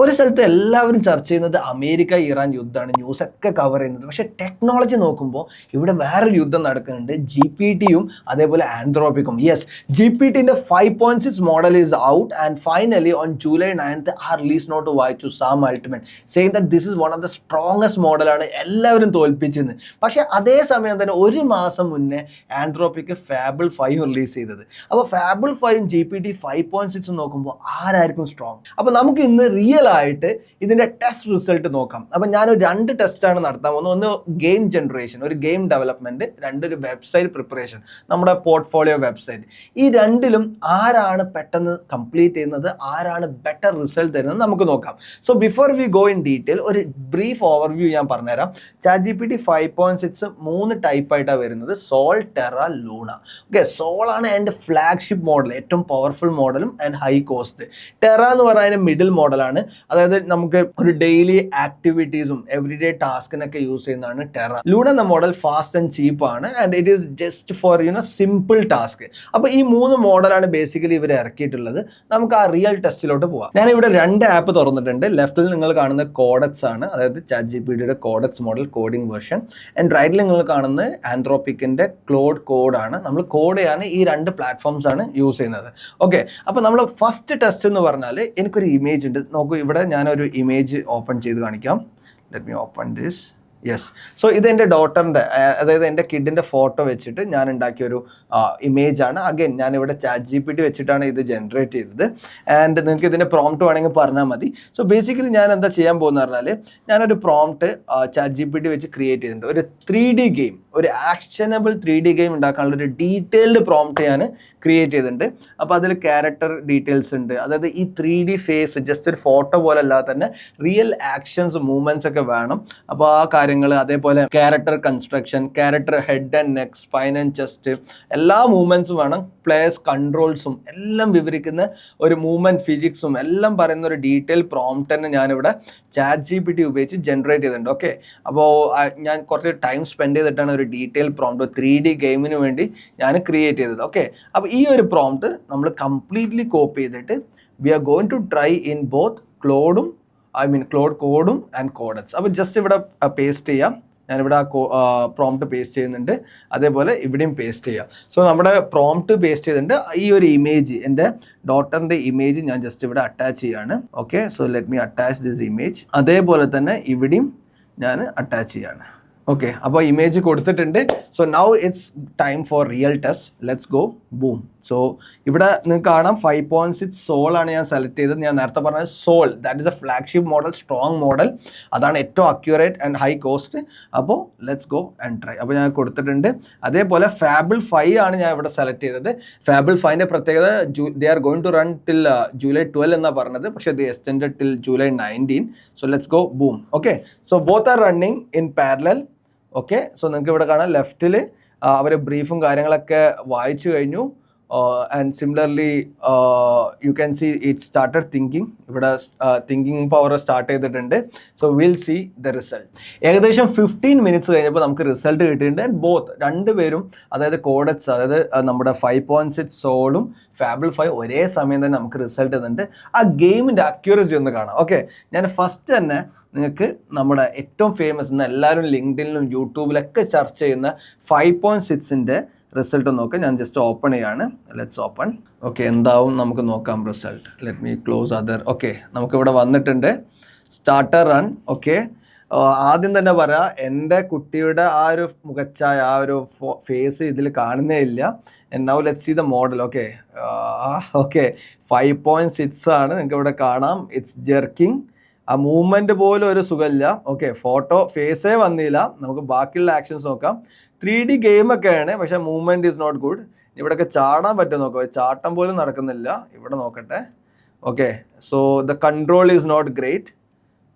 ഒരു സ്ഥലത്ത് എല്ലാവരും ചർച്ച ചെയ്യുന്നത് അമേരിക്ക ഇറാൻ യുദ്ധമാണ്, ന്യൂസൊക്കെ കവർ ചെയ്യുന്നത്. പക്ഷേ ടെക്നോളജി നോക്കുമ്പോൾ ഇവിടെ വേറൊരു യുദ്ധം നടക്കുന്നുണ്ട്, GPT-യും അതേപോലെ ആന്ത്രോപ്പിക്കും. യെസ്, GPT-ന്റെ 5.6 model is out and finally on July 9th ആ റിലീസ് നോട്ട് വായിച്ചു Sam Altman saying that this is one of the strongest മോഡലാണ്, എല്ലാവരും തോൽപ്പിച്ചെന്ന്. പക്ഷേ അതേ സമയം തന്നെ ഒരു മാസം മുന്നേ ആന്ത്രോപ്പിക്ക് ഫാബിൾ 5 റിലീസ് ചെയ്തത്. അപ്പോൾ ഫാബിൾ 5ഉം GPT 5.6 നോക്കുമ്പോൾ ആരായിരിക്കും സ്ട്രോങ്? അപ്പോൾ നമുക്ക് ഇന്ന് റിയൽ ആയിട്ട് ഇതിൻ്റെ ടെസ്റ്റ് റിസൾട്ട് നോക്കാം. അപ്പം ഞാനൊരു 2 ടെസ്റ്റാണ് നടത്താൻ പോകുന്നത്. ഒന്ന് ഗെയിം ജനറേഷൻ, ഒരു ഗെയിം ഡെവലപ്മെൻറ്റ്, ഒരു വെബ്സൈറ്റ് പ്രിപ്പറേഷൻ, നമ്മുടെ പോർട്ട്ഫോളിയോ വെബ്സൈറ്റ്. ഈ രണ്ടിലും ആരാണ് പെട്ടെന്ന് കംപ്ലീറ്റ് ചെയ്യുന്നത്, ആരാണ് ബെറ്റർ റിസൾട്ട് തരുന്നത് നമുക്ക് നോക്കാം. So before we go in detail ഒരു ബ്രീഫ് ഓവർവ്യൂ ഞാൻ പറഞ്ഞുതരാം. ChatGPT 5.6 3 ടൈപ്പായിട്ടാണ് വരുന്നത്: Sol, Terra, Luna. Okay, Sol ആണ് എൻ്റെ ഫ്ലാഗ്ഷിപ്പ് മോഡൽ, ഏറ്റവും പവർഫുൾ മോഡലും ആൻഡ് ഹൈ കോസ്റ്റ്. ടെറ എന്ന് പറയുന്നത് മിഡിൽ മോഡലാണ്, അതായത് നമുക്ക് ഒരു ഡെയിലി ആക്ടിവിറ്റീസും എവറിഡേ ടാസ്കിനൊക്കെ യൂസ് ചെയ്യുന്നതാണ് ടെറ. ലൂണ എന്ന മോഡൽ ഫാസ്റ്റ് ആൻഡ് ചീപ്പ് ആണ് and it is just for simple task. അപ്പോൾ ഈ 3 മോഡലാണ് ബേസിക്കലി ഇവർ ഇറക്കിയിട്ടുള്ളത്. നമുക്ക് ആ റിയൽ ടെസ്റ്റിലോട്ട് പോവാം. ഞാനിവിടെ 2 ആപ്പ് തുറന്നിട്ടുണ്ട്. ലെഫ്റ്റിൽ നിങ്ങൾ കാണുന്ന കോഡക്സ് ആണ്, അതായത് ChatGPTയുടെ Codex model coding version, and റൈറ്റിൽ നിങ്ങൾ കാണുന്നത് ആന്ത്രോപ്പിക്കിൻ്റെ ക്ലോഡ് കോഡാണ്. നമ്മൾ കോഡ് ചെയ്യാൻ ഈ 2 പ്ലാറ്റ്ഫോംസ് ആണ് യൂസ് ചെയ്യുന്നത്. ഓക്കെ, അപ്പോൾ നമ്മൾ ഫസ്റ്റ് ടെസ്റ്റ് എന്ന് പറഞ്ഞാൽ എനിക്കൊരു ഇമേജ് ഉണ്ട്. നോക്കൂ, ഇവിടെ ഞാനൊരു ഇമേജ് ഓപ്പൺ ചെയ്ത് കാണിക്കാം. Let me open this. Yes, so ഇത് എൻ്റെ ഡോട്ടറിൻ്റെ, അതായത് എൻ്റെ കിഡിൻ്റെ ഫോട്ടോ വെച്ചിട്ട് ഞാൻ ഉണ്ടാക്കിയൊരു ഇമേജാണ്. അഗൈൻ ഞാനിവിടെ ChatGPT വെച്ചിട്ടാണ് ഇത് ജനറേറ്റ് ചെയ്തത്. ആൻഡ് നിങ്ങൾക്ക് ഇതിൻ്റെ പ്രോംപ്റ്റ് വേണമെങ്കിൽ പറഞ്ഞാൽ മതി. സോ ബേസിക്കലി ഞാൻ എന്താ ചെയ്യാൻ പോകുന്നത് പറഞ്ഞാൽ, ഞാനൊരു പ്രോംപ്റ്റ് ChatGPT വെച്ച് ക്രിയേറ്റ് ചെയ്തിട്ടുണ്ട്. ഒരു 3D ഗെയിം, ഒരു ആക്ഷനബിൾ 3D ഗെയിം ഉണ്ടാക്കാനുള്ള ഒരു ഡീറ്റെയിൽഡ് പ്രോംപ്റ്റ് ഞാൻ ക്രിയേറ്റ് ചെയ്തിട്ടുണ്ട്. അപ്പോൾ അതിൽ ക്യാരക്ടർ ഡീറ്റെയിൽസ് ഉണ്ട്, അതായത് ഈ 3D ഫേസ് ജസ്റ്റ് ഒരു ഫോട്ടോ പോലെ അല്ലാതെ തന്നെ റിയൽ ആക്ഷൻസ് മൂവ്മെൻറ്റ്സ് ഒക്കെ വേണം. അപ്പോൾ ആ കാര്യങ്ങൾ, അതേപോലെ character construction, character head and neck, spine and chest, എല്ലാ മൂവ്മെൻറ്റ്സും വേണം. പ്ലേയേഴ്സ് കൺട്രോൾസും എല്ലാം വിവരിക്കുന്ന ഒരു മൂവ്മെൻറ്റ് ഫിസിക്സും എല്ലാം പറയുന്ന ഒരു ഡീറ്റെയിൽ പ്രോംപ്റ്റ് തന്നെ ഞാനിവിടെ ChatGPT ഉപയോഗിച്ച് ജനറേറ്റ് ചെയ്തിട്ടുണ്ട്. ഓക്കെ, അപ്പോൾ ഞാൻ കുറച്ച് ടൈം സ്പെൻഡ് ചെയ്തിട്ടാണ് ഒരു ഡീറ്റെയിൽ പ്രോംപ്റ്റ് 3D ഗെയിമിന് വേണ്ടി ഞാൻ ക്രിയേറ്റ് ചെയ്തത്. ഓക്കെ, അപ്പോൾ ഈ ഒരു പ്രോംപ്റ്റ് നമ്മൾ കംപ്ലീറ്റ്ലി കോപ്പി ചെയ്തിട്ട് we are going to try in both Claude കോഡും ആൻഡ് കോഡക്സ്. അപ്പോൾ ജസ്റ്റ് ഇവിടെ പേസ്റ്റ് ചെയ്യാം. ഞാനിവിടെ ആ പ്രോംപ്റ്റ് പേസ്റ്റ് ചെയ്യുന്നുണ്ട്, അതേപോലെ ഇവിടെയും പേസ്റ്റ് ചെയ്യാം. സോ നമ്മുടെ പ്രോംപ്റ്റ് പേസ്റ്റ് ചെയ്തിട്ടുണ്ട്. ഈ ഒരു ഇമേജ്, എൻ്റെ ഡോട്ടറിൻ്റെ ഇമേജ് ഞാൻ ജസ്റ്റ് ഇവിടെ അറ്റാച്ച് ചെയ്യാണ്. Okay, so let me attach this image. അതേപോലെ തന്നെ ഇവിടെയും ഞാൻ അറ്റാച്ച് ചെയ്യാണ്. ഓക്കെ, അപ്പോൾ ഇമേജ് കൊടുത്തിട്ടുണ്ട്. So now it's time for real test. Let's go. Boom. So ഇവിടെ നിങ്ങൾക്ക് കാണാം 5.6 സോൾ ആണ് ഞാൻ സെലക്ട് ചെയ്തത്. ഞാൻ നേരത്തെ പറഞ്ഞ Sol, that is a flagship model, strong model, അതാണ് ഏറ്റവും അക്യുറേറ്റ് ആൻഡ് ഹൈ കോസ്റ്റ്. അപ്പോൾ ലെറ്റ്സ് ഗോ ആൻഡ് ട്രൈ. അപ്പോൾ ഞാൻ കൊടുത്തിട്ടുണ്ട്. അതേപോലെ ഫാബിൾ 5 ആണ് ഞാൻ ഇവിടെ സെലക്ട് ചെയ്തത്. ഫാബിൾ 5ൻ്റെ പ്രത്യേകത, they are going to run till July 12 എന്നാണ് പറഞ്ഞത്, പക്ഷേ they extended till July 19. So let's go. Boom. Okay, so both are running in parallel. Okay, so നിങ്ങൾക്ക് ഇവിടെ കാണാം ലെഫ്റ്റിൽ അവർ ബ്രീഫും കാര്യങ്ങളൊക്കെ വായിച്ചു കഴിഞ്ഞു. And similarly you can see it started thinking. ഇവിടെ തിങ്കിങ് പവർ സ്റ്റാർട്ട് ചെയ്തിട്ടുണ്ട്. So will see the result. ഏകദേശം 15 മിനിറ്റ്സ് കഴിഞ്ഞപ്പോൾ നമുക്ക് റിസൾട്ട് കിട്ടിയിട്ടുണ്ട്. ആൻഡ് ബോത്ത് രണ്ടുപേരും, അതായത് കോഡക്സ്, അതായത് നമ്മുടെ 5.6 സോളും ഫാബിൾ 5 ഒരേ സമയം തന്നെ നമുക്ക് റിസൾട്ട് തന്നിട്ടുണ്ട്. ആ ഗെയിമിൻ്റെ അക്യൂറസി ഒന്ന് കാണാം. ഓക്കെ, ഞാൻ ഫസ്റ്റ് തന്നെ നിങ്ങൾക്ക് നമ്മുടെ ഏറ്റവും ഫേമസ് എന്ന എല്ലാവരും ലിങ്ക്ഡിനിലും യൂട്യൂബിലൊക്കെ ചർച്ച ചെയ്യുന്ന 5.6ൻ്റെ റിസൾട്ട് നോക്കാം. ഞാൻ ജസ്റ്റ് ഓപ്പൺ ചെയ്യാണ്. Let's open. ഓക്കെ, എന്താവും നമുക്ക് നോക്കാം result. Let me close other. Okay, നമുക്കിവിടെ വന്നിട്ടുണ്ട് സ്റ്റാർട്ടർ റൺ. ഓക്കെ, ആദ്യം തന്നെ പറയാം, എൻ്റെ കുട്ടിയുടെ ആ ഒരു മുഖച്ഛായ, ആ ഒരു ഫേസ് ഇതിൽ കാണുന്നേ ഇല്ല. And now let's see the model. Okay, okay 5.6 ആണ്, നിങ്ങൾക്ക് ഇവിടെ കാണാം. It's jerking. ആ മൂവ്മെൻറ്റ് പോലും ഒരു സുഖമില്ല. ഓക്കെ, ഫോട്ടോ ഫേസേ വന്നില്ല. നമുക്ക് ബാക്കിയുള്ള ആക്ഷൻസ് നോക്കാം. 3D ഗെയിമൊക്കെയാണ്, പക്ഷേ മൂവ്മെൻറ്റ് ഈസ് നോട്ട് ഗുഡ്. ഇവിടെയൊക്കെ ചാടാൻ പറ്റും, നോക്കാം, ചാട്ടം പോലും നടക്കുന്നില്ല. ഇവിടെ നോക്കട്ടെ. Okay, so the control is not great.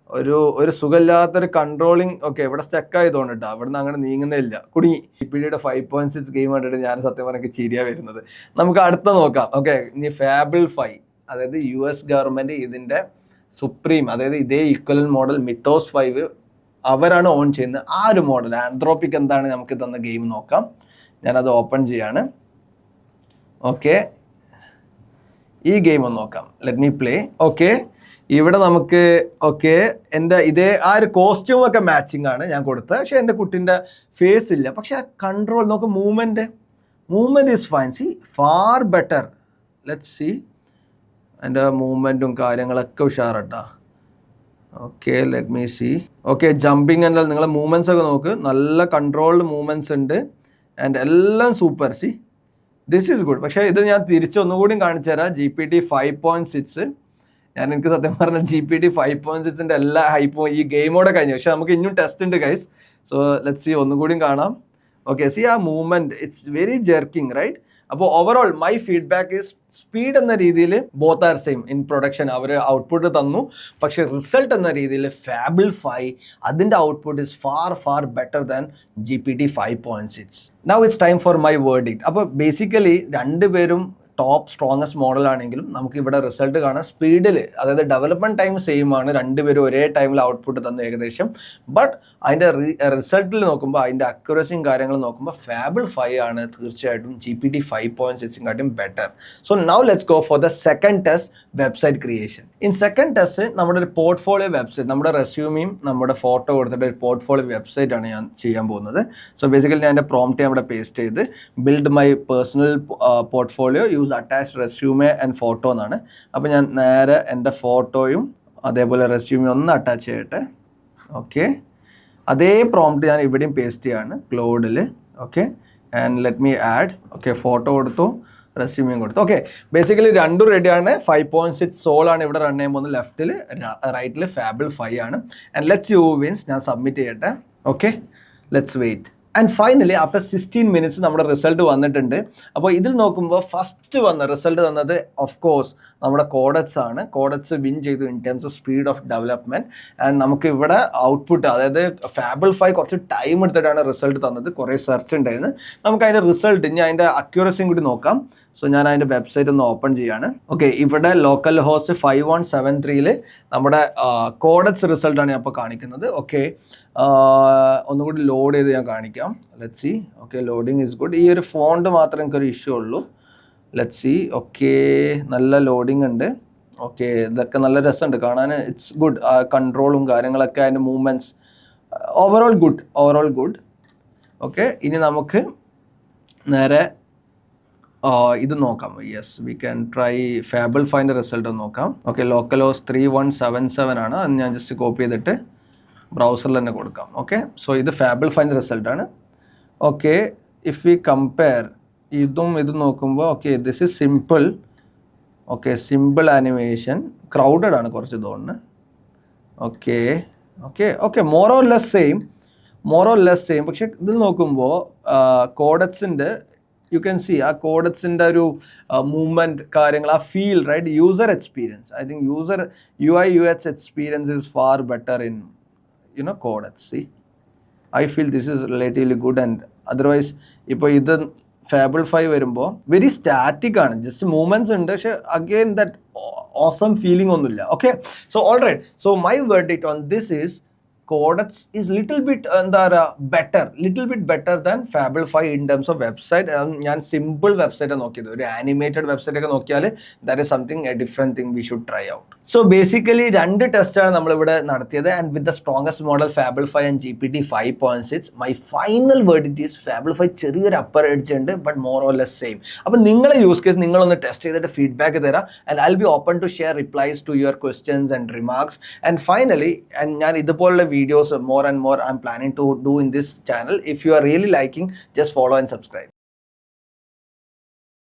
ഒരു സുഖമില്ലാത്തൊരു കൺട്രോളിങ്. ഓക്കെ, ഇവിടെ സ്റ്റക്കായതുകൊണ്ട് കേട്ടോ, അവിടെ നിന്ന് അങ്ങനെ നീങ്ങുന്നില്ല, കുടുങ്ങി. CPTയുടെ 5.6 ഗെയിം കണ്ടിട്ട് ഞാൻ സത്യം പറഞ്ഞാൽ ചിരിയാ വരുന്നത്. നമുക്ക് അടുത്ത നോക്കാം. ഓക്കെ, ഇനി ഫാബിൾ 5, അതായത് US ഗവൺമെൻറ് ഇതിൻ്റെ സുപ്രീം, അതായത് ഇതേ ഈക്വലന്റ് മോഡൽ മിത്തോസ് 5 അവരാണ് ഓൺ ചെയ്യുന്നത്. ആ ഒരു മോഡൽ ആന്ത്രോപ്പിക് എന്താണ് നമുക്ക് തന്ന ഗെയിം നോക്കാം. ഞാനത് ഓപ്പൺ ചെയ്യാണ്. ഓക്കെ, ഈ ഗെയിം ഒന്ന് നോക്കാം. Let me play. ഓക്കെ, ഇവിടെ നമുക്ക് ഓക്കെ എൻ്റെ ഇതേ ആ ഒരു കോസ്റ്റ്യൂമൊക്കെ മാച്ചിങ് ആണ് ഞാൻ കൊടുത്തത്. പക്ഷേ എൻ്റെ കുട്ടീൻ്റെ ഫേസ് ഇല്ല. പക്ഷെ ആ കൺട്രോൾ നോക്ക്, movement is fine. See far better. Let's see എൻ്റെ മൂവ്മെൻറ്റും കാര്യങ്ങളൊക്കെ ഉഷാറട്ടാ. Okay let me see. Okay jumping and നിങ്ങളെ മൂവ്മെൻറ്റ്സ് ഒക്കെ നോക്ക്, നല്ല കൺട്രോൾഡ് മൂവ്മെൻറ്റ്സ് ഉണ്ട് ആൻഡ് എല്ലാം super. See this is good. പക്ഷേ ഇത് ഞാൻ തിരിച്ചൊന്നുകൂടി കാണിച്ചു തരാം. GPT 5.6 എനിക്ക് സത്യം പറഞ്ഞ GPT 5.6 എല്ലാ ഹൈപ്പും ഈ ഗെയിമോടെ കഴിഞ്ഞു. പക്ഷെ നമുക്ക് ഇനിയും ടെസ്റ്റ് ഉണ്ട് ഗൈസ്. സോ ലെറ്റ്സ് സി, ഒന്നുകൂടി കാണാം. ഓക്കെ സി ആ movement it's very jerking right. അപ്പോൾ overall my feedback is speed എന്ന രീതിയിൽ both are same. In production അവർ ഔട്ട്പുട്ട് തന്നു, പക്ഷേ റിസൾട്ട് എന്ന രീതിയിൽ ഫാബിൾ 5 അതിൻ്റെ output is far better than GPT 5.6. Now it's time for my verdict. അപ്പോൾ ബേസിക്കലി രണ്ടുപേരും ടോപ്പ് സ്ട്രോങ്ങസ്റ്റ് മോഡലാണെങ്കിലും നമുക്ക് ഇവിടെ റിസൾട്ട് കാണാൻ സ്പീഡിൽ, അതായത് ഡെവലപ്മെൻറ്റ് ടൈം സെയിം ആണ്, രണ്ടുപേരും ഒരേ ടൈമിൽ ഔട്ട്പുട്ട് തന്നു ഏകദേശം. ബട്ട് അതിൻ്റെ റിസൾട്ടിൽ നോക്കുമ്പോൾ, അതിൻ്റെ അക്യുറസിയും കാര്യങ്ങളും നോക്കുമ്പോൾ ഫാബിൾ 5 ആണ് തീർച്ചയായിട്ടും GPT 5.6 better. So now let's go for the second test, website creation. In second test നമ്മുടെ ഒരു പോർട്ട്ഫോളിയോ വെബ്സൈറ്റ്, നമ്മുടെ റെസ്യൂമിയും നമ്മുടെ ഫോട്ടോ കൊടുത്തിട്ട് ഒരു പോർട്ട്ഫോളിയോ വെബ്സൈറ്റ് ആണ് ഞാൻ ചെയ്യാൻ പോകുന്നത്. സോ ബേസിക്കലി ഞാൻ എൻ്റെ പ്രോംപ്റ്റ് അവിടെ പേസ്റ്റ് ചെയ്ത് build my personal portfolio use attached resume and photo എന്നാണ്. അപ്പോൾ ഞാൻ നേരെ എൻ്റെ ഫോട്ടോയും അതേപോലെ റെസ്യൂമെ ഒന്ന് അറ്റാച്ച് ചെയ്യട്ടെ. ഓക്കെ അതേ പ്രോംപ്റ്റ് ഞാൻ ഇവിടെയും പേസ്റ്റ് ചെയ്യാണ് ക്ലോഡിൽ. Okay and let me add. Okay photo കൊടുത്തു, റെസ്യൂമിയും കൊടുത്തു. ഓക്കെ ബേസിക്കലി രണ്ടും റെഡിയാണ്. 5.6 സോളാണ് ഇവിടെ റൺ ചെയ്യാൻ പോകുന്നത്. ലെഫ്റ്റിൽ റൈറ്റിൽ ഫാബിൾ 5 ആണ്. And let's you wins. ഞാൻ സബ്മിറ്റ് ചെയ്യട്ടെ. Okay let's wait. And finally after 16 minutes നമ്മുടെ റിസൾട്ട് വന്നിട്ടുണ്ട്. അപ്പോൾ ഇതിൽ നോക്കുമ്പോൾ ഫസ്റ്റ് വന്ന റിസൾട്ട് തന്നത് ഓഫ് കോഴ്സ് നമ്മുടെ കോഡറ്റ്സ് ആണ്. കോഡറ്റ്സ് വിൻ ചെയ്തു in terms of speed of development. And നമുക്ക് ഇവിടെ ഔട്ട്പുട്ട്, അതായത് ഫാബിൾ 5 കുറച്ച് ടൈം എടുത്തിട്ടാണ് റിസൾട്ട് തന്നത്. കുറേ സെർച്ച് ഉണ്ടായിരുന്നു. നമുക്ക് അതിൻ്റെ റിസൾട്ട് ഇനി അതിൻ്റെ അക്യൂറസിയും കൂടി നോക്കാം. സോ ഞാൻ അതിൻ്റെ വെബ്സൈറ്റ് ഒന്ന് ഓപ്പൺ ചെയ്യാണ്. ഓക്കെ ഇവിടെ ലോക്കൽ ഹോസ്റ്റ് 5173 നമ്മുടെ കോഡറ്റ്സ് റിസൾട്ടാണ് ഞാൻ ഇപ്പോൾ കാണിക്കുന്നത്. ഓക്കെ ഒന്നുകൂടി ലോഡ് ചെയ്ത് ഞാൻ കാണിക്കാം. Let see. Okay loading is good. ഈ ഒരു ഫോണ്ട് മാത്രമേ എനിക്കൊരു ഇഷ്യൂ ഉള്ളൂ. Let see. ഓക്കെ നല്ല ലോഡിങ് ഉണ്ട്. ഓക്കെ ഇതൊക്കെ നല്ല രസമുണ്ട് കാണാൻ. It's good. കൺട്രോളും കാര്യങ്ങളൊക്കെ അതിൻ്റെ മൂവ്മെൻറ്റ്സ് ഓവറോൾ ഗുഡ്. ഓക്കെ ഇനി നമുക്ക് നേരെ ഇത് നോക്കാം. Yes we can try fable 5 result ഒന്ന് നോക്കാം. ഓക്കെ ലോക്കൽ ഹോസ്റ്റ് 3177 ആണ്. അത് ഞാൻ ജസ്റ്റ് കോപ്പി ചെയ്തിട്ട് ബ്രൗസറിൽ തന്നെ കൊടുക്കാം. ഓക്കെ സോ ഇത് ഫാബിൾ 5 റിസൾട്ടാണ്. ഓക്കെ ഇഫ് വി കമ്പയർ ഇതും നോക്കുമ്പോൾ okay this is simple. Okay simple animation, crowded ആണ് കുറച്ച് തോന്നുന്നു. Okay more or less same. പക്ഷെ ഇതിൽ നോക്കുമ്പോൾ കോഡറ്റ്സിൻ്റെ യു ക്യാൻ സി ആ കോഡറ്റ്സിൻ്റെ ഒരു മൂവ്മെൻറ്റ് കാര്യങ്ങൾ, ആ feel right, user experience. I think UI UX experience is far better in Codets. See I feel this is relatively good. And otherwise ഇപ്പോൾ ഇത് Fable 5 വരുമ്പോൾ വെരി സ്റ്റാറ്റിക് ആണ്, ജസ്റ്റ് മൂവ്മെൻറ്റ്സ് ഉണ്ട്. പക്ഷേ അഗെയിൻ ദാറ്റ് ഓസം ഫീലിംഗ് ഒന്നുമില്ല. Okay so all right. So my verdict on this is Codets is little bit better than Fable 5 in terms of website. ഞാൻ simple website നോക്കിയത്. ഒരു animated website ഒക്കെ നോക്കിയാൽ that is something a different thing we should try out. So basically 2 ടെസ്റ്റാണ് നമ്മളിവിടെ നടത്തിയത്. And with the strongest model Fable 5 and GPT 5.6 my final verdict is Fable 5 ചെറിയൊരു upper edge ഉണ്ട്, but more or less same. അപ്പോൾ നിങ്ങളെ use case നിങ്ങളൊന്ന് test ചെയ്തിട്ട് feedback തരാം. And I will be open to share replies to your questions and remarks. And finally ഞാൻ ഇതുപോലുള്ള videos more and more I'm planning to do in this channel. If you are really liking, just follow and subscribe.